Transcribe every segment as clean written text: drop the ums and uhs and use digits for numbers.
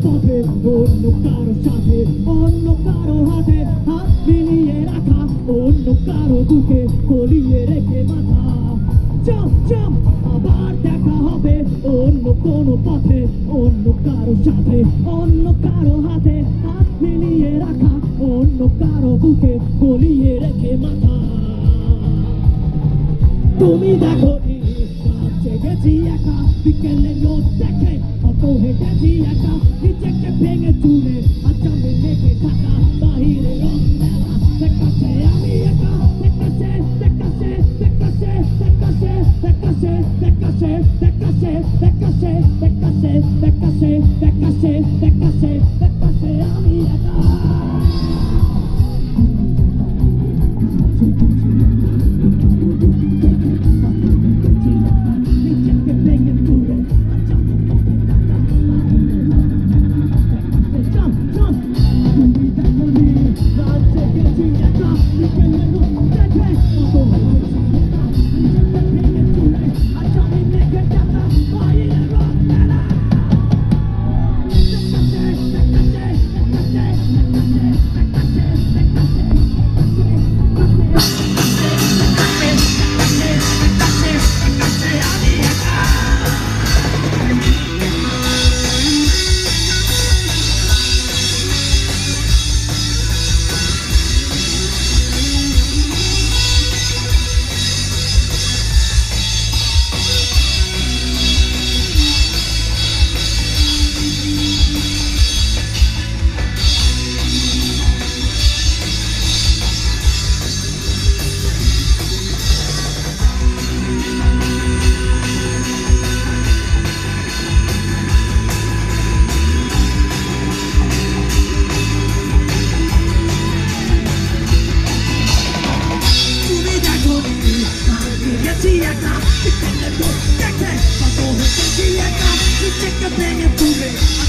পথে অন্য কারো সাথে অন্য কারো হাতে হাত মিলিয়ে রাখা অন্য কারো বুকে গলিয়ে রেখে মাথা চাপ চাপ আবার দেখা হবে অন্য কোনো পথে অন্য কারো সাথে অন্য কারো হাতে হাত মিলিয়ে রাখা অন্য কারো বুকে গলিয়ে রেখে মাথা তুমি দেখো জেগেছি একা বিকেলে রোদ দেখে অত হেঁটেছি একা নিজেকে ভেঙে চুরে আচামে লেগে থাকা বাহিরে রং মেলা দেখাচ্ছে আমি একা দেখাচ্ছে দেখাচ্ছে দেখাচ্ছে দেখাচ্ছে দেখাচ্ছে দেখাচ্ছে দেখাচ্ছে দেখাচ্ছে দেখাচ্ছে দেখাচ্ছে দেখাচ্ছে দেখাচ্ছে দেখাচ্ছে আমি একা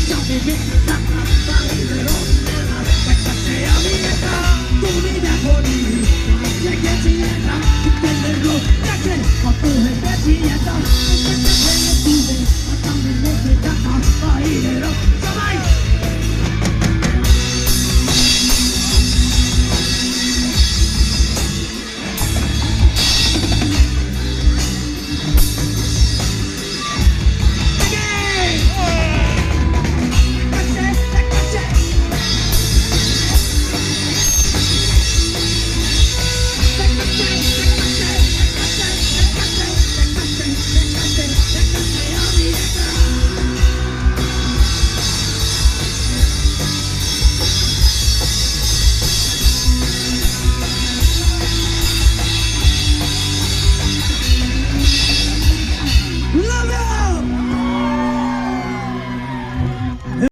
Somebody